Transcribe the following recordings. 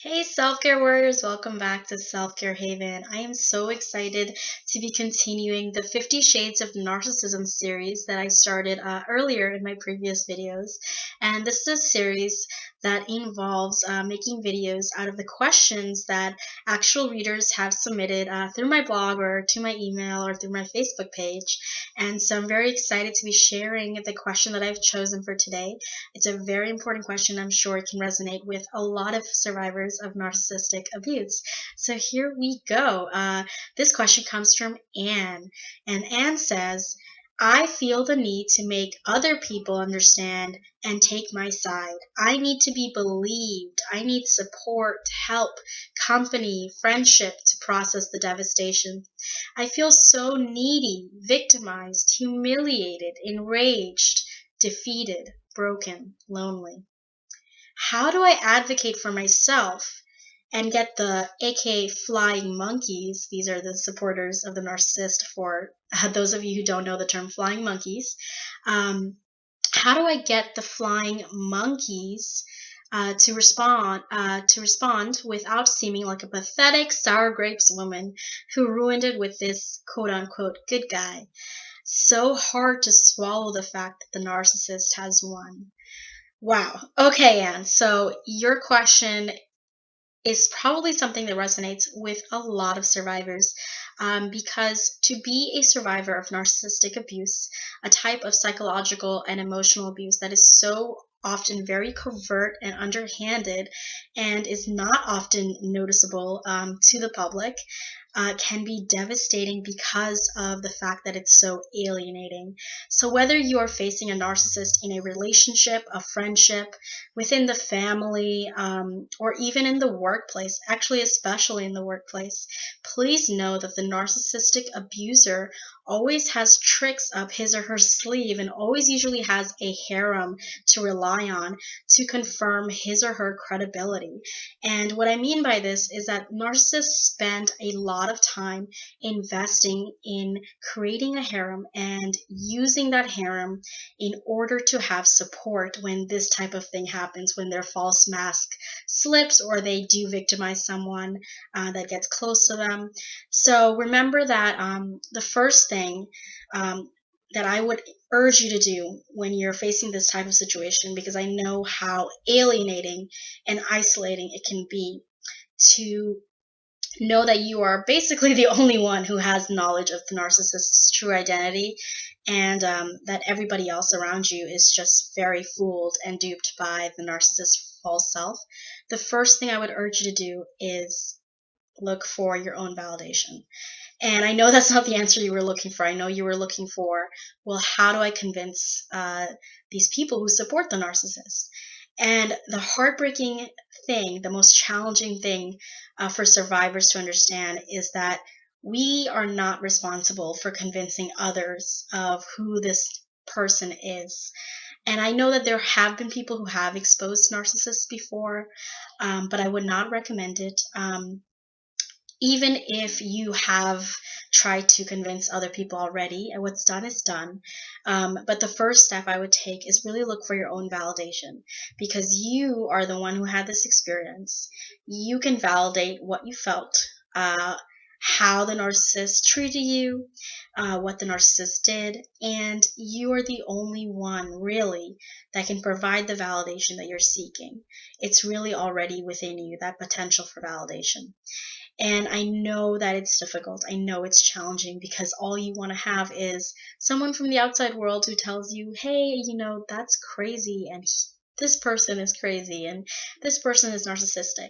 Hey, self-care warriors, welcome back to Self-Care Haven. I am so excited to be continuing the 50 Shades of Narcissism series that I started earlier in my previous videos. And this is a series that involves making videos out of the questions that actual readers have submitted through my blog or to my email or through my Facebook page. And so I'm very excited to be sharing the question that I've chosen for today. It's a very important question. I'm sure it can resonate with a lot of survivors of narcissistic abuse. So here we go. This question comes from Anne. And Anne says, I feel the need to make other people understand and take my side. I need to be believed. I need support, help, company, friendship to process the devastation. I feel so needy, victimized, humiliated, enraged, defeated, broken, lonely. How do I advocate for myself and get the aka flying monkeys? These are the supporters of the narcissist. For those of you who don't know the term flying monkeys, how do I get the flying monkeys to respond without seeming like a pathetic sour grapes woman who ruined it with this quote unquote good guy? So hard to swallow the fact that the narcissist has won. Wow. Okay, Anne. So your question is probably something that resonates with a lot of survivors because to be a survivor of narcissistic abuse, a type of psychological and emotional abuse that is so often very covert and underhanded and is not often noticeable to the public, can be devastating because of the fact that it's so alienating. So, whether you are facing a narcissist in a relationship, a friendship, within the family, or even in the workplace, actually, especially in the workplace, please know that the narcissistic abuser always has tricks up his or her sleeve and always usually has a harem to rely on to confirm his or her credibility. And what I mean by this is that narcissists spend a lot of time investing in creating a harem and using that harem in order to have support when this type of thing happens, when their false mask slips or they do victimize someone that gets close to them. So remember that the first thing that I would urge you to do when you're facing this type of situation, because I know how alienating and isolating it can be to know that you are basically the only one who has knowledge of the narcissist's true identity, and that everybody else around you is just very fooled and duped by the narcissist's false self. The first thing I would urge you to do is look for your own validation. And I know that's not the answer you were looking for. I know you were looking for, well, how do I convince these people who support the narcissist? And the heartbreaking thing, the most challenging thing for survivors to understand is that we are not responsible for convincing others of who this person is. And I know that there have been people who have exposed narcissists before, but I would not recommend it. Even if you have tried to convince other people already, and what's done is done. But the first step I would take is really look for your own validation, because you are the one who had this experience. You can validate what you felt, how the narcissist treated you, what the narcissist did, and you are the only one really that can provide the validation that you're seeking. It's really already within you, that potential for validation. And I know that it's difficult. I know it's challenging because all you want to have is someone from the outside world who tells you, hey, that's crazy, and this person is crazy, and this person is narcissistic.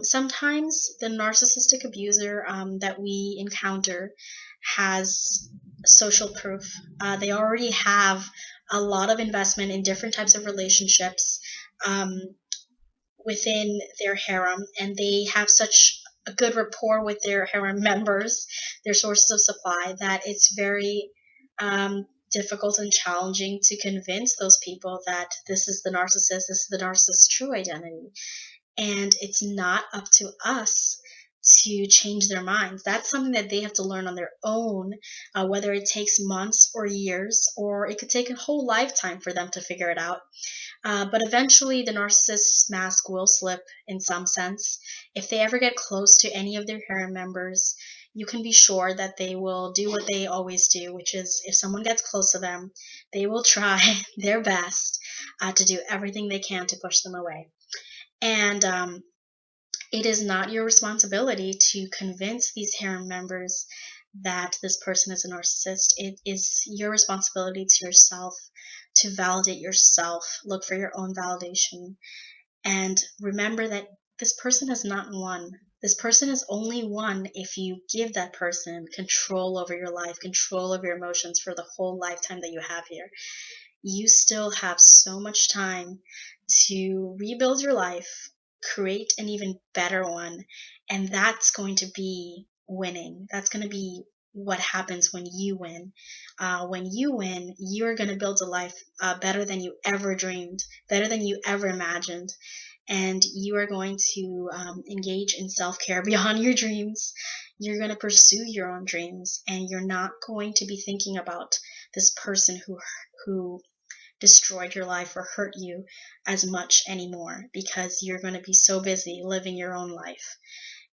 Sometimes the narcissistic abuser that we encounter has social proof. They already have a lot of investment in different types of relationships within their harem, and they have such a good rapport with their harem members, their sources of supply, that it's very difficult and challenging to convince those people that this is the narcissist, this is the narcissist's true identity. And it's not up to us to change their minds. That's something that they have to learn on their own, whether it takes months or years, or it could take a whole lifetime for them to figure it out. But eventually, the narcissist's mask will slip in some sense. If they ever get close to any of their harem members, you can be sure that they will do what they always do, which is if someone gets close to them, they will try their best to do everything they can to push them away. And it is not your responsibility to convince these harem members that this person is a narcissist. It is your responsibility to yourself to validate yourself, look for your own validation, and remember that this person has not won. This person is only won if you give that person control over your life, control over your emotions for the whole lifetime that you have here. You still have so much time to rebuild your life, create an even better one, and that's going to be winning. That's going to be what happens when you win. When you win, you're going to build a life better than you ever dreamed, better than you ever imagined. And you are going to engage in self-care beyond your dreams. You're going to pursue your own dreams, and you're not going to be thinking about this person who destroyed your life or hurt you as much anymore, because you're going to be so busy living your own life.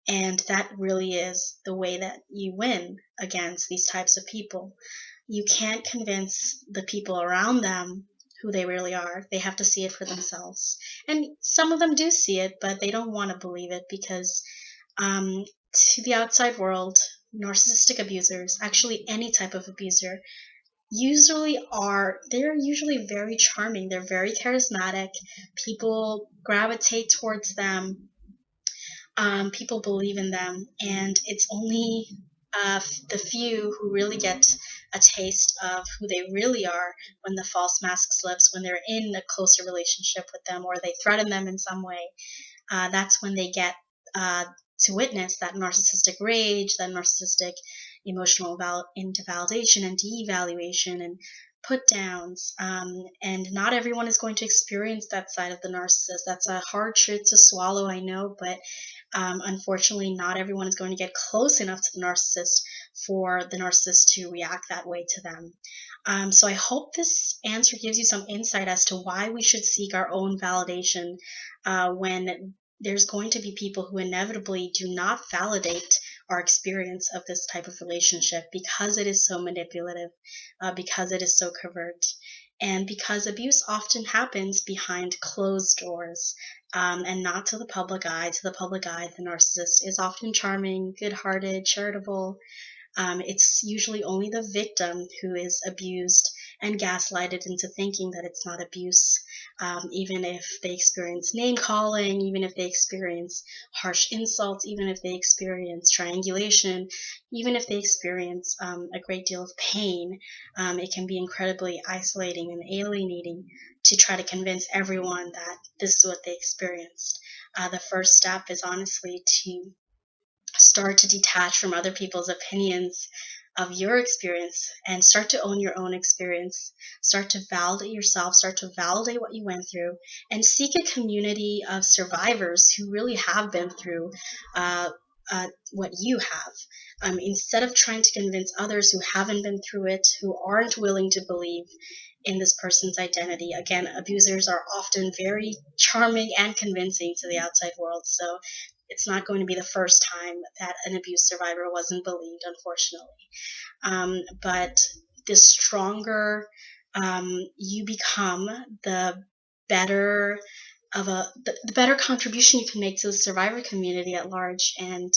And that really is the way that you win against these types of people. You can't convince the people around them who they really are. They have to see it for themselves. And some of them do see it, but they don't want to believe it because to the outside world, narcissistic abusers, actually any type of abuser, they're usually very charming. They're very charismatic. People gravitate towards them. People believe in them, and it's only the few who really get a taste of who they really are when the false mask slips, when they're in a closer relationship with them or they threaten them in some way. That's when they get to witness that narcissistic rage, that narcissistic emotional invalidation and de-evaluation and put downs. And not everyone is going to experience that side of the narcissist. That's a hard truth to swallow, I know, but unfortunately, not everyone is going to get close enough to the narcissist for the narcissist to react that way to them. So I hope this answer gives you some insight as to why we should seek our own validation when there's going to be people who inevitably do not validate our experience of this type of relationship because it is so manipulative, because it is so covert, and because abuse often happens behind closed doors and not to the public eye. To the public eye, the narcissist is often charming, good-hearted, charitable. It's usually only the victim who is abused and gaslighted into thinking that it's not abuse, even if they experience name calling, even if they experience harsh insults, even if they experience triangulation, even if they experience a great deal of pain. It can be incredibly isolating and alienating to try to convince everyone that this is what they experienced. The first step is honestly to start to detach from other people's opinions of your experience and start to own your own experience. Start to validate yourself, start to validate what you went through, and seek a community of survivors who really have been through what you have. Instead of trying to convince others who haven't been through it, who aren't willing to believe in this person's identity. Again, abusers are often very charming and convincing to the outside world, so it's not going to be the first time that an abuse survivor wasn't believed, unfortunately. But the stronger you become, the better the better contribution you can make to the survivor community at large. And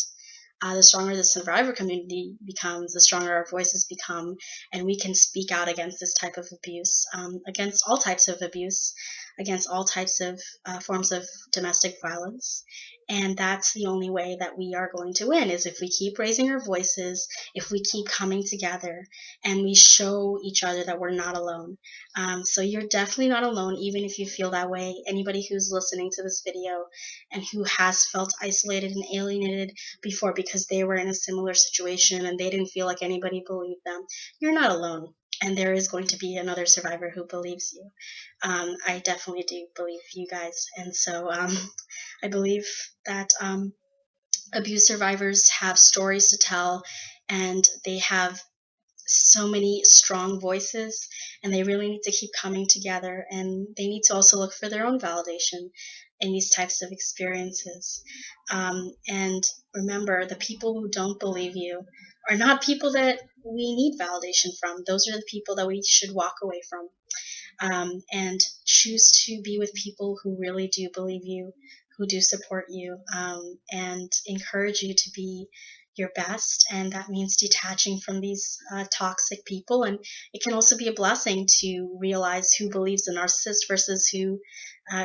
the stronger the survivor community becomes, the stronger our voices become, and we can speak out against this type of abuse, against all types of abuse, against all types of forms of domestic violence. And that's the only way that we are going to win, is if we keep raising our voices, if we keep coming together, and we show each other that we're not alone. So you're definitely not alone, even if you feel that way. Anybody who's listening to this video and who has felt isolated and alienated before because they were in a similar situation and they didn't feel like anybody believed them, you're not alone. And there is going to be another survivor who believes you. I definitely do believe you guys. And so I believe that Abuse survivors have stories to tell, and they have so many strong voices, and they really need to keep coming together, and they need to also look for their own validation in these types of experiences. And remember, the people who don't believe you are not people that we need validation from. Those are the people that we should walk away from, and choose to be with people who really do believe you, who do support you, and encourage you to be your best. And that means detaching from these toxic people. And it can also be a blessing to realize who believes the narcissist versus who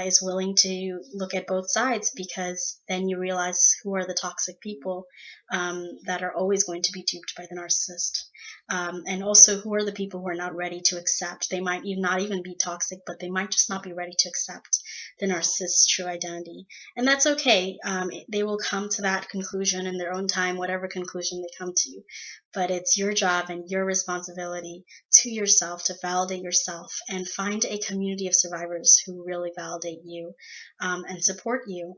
is willing to look at both sides, because then you realize who are the toxic people that are always going to be duped by the narcissist. And also, who are the people who are not ready to accept? They might not even be toxic, but they might just not be ready to accept the narcissist's true identity. And that's okay. They will come to that conclusion in their own time, whatever conclusion they come to. But it's your job and your responsibility to yourself to validate yourself and find a community of survivors who really validate you and support you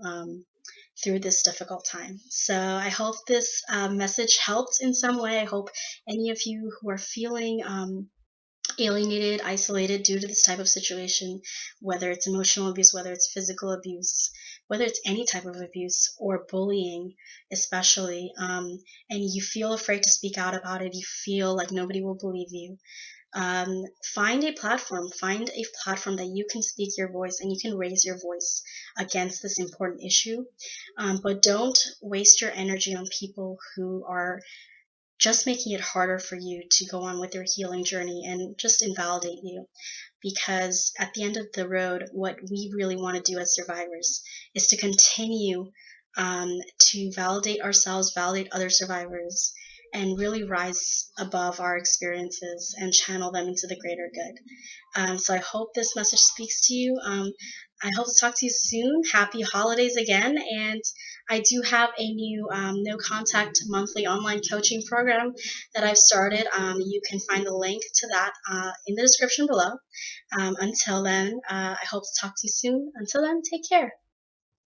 through this difficult time. So I hope this message helped in some way. I hope any of you who are feeling alienated, isolated due to this type of situation, whether it's emotional abuse, whether it's physical abuse, whether it's any type of abuse or bullying, especially, and you feel afraid to speak out about it, you feel like nobody will believe you, find a platform. Find a platform that you can speak your voice and you can raise your voice against this important issue. But don't waste your energy on people who are just making it harder for you to go on with your healing journey and just invalidate you. Because at the end of the road, what we really want to do as survivors is to continue to validate ourselves, validate other survivors, and really rise above our experiences and channel them into the greater good. So I hope this message speaks to you. I hope to talk to you soon. Happy holidays again. And I do have a new no contact monthly online coaching program that I've started. You can find the link to that in the description below. Until then, I hope to talk to you soon. Until then, take care.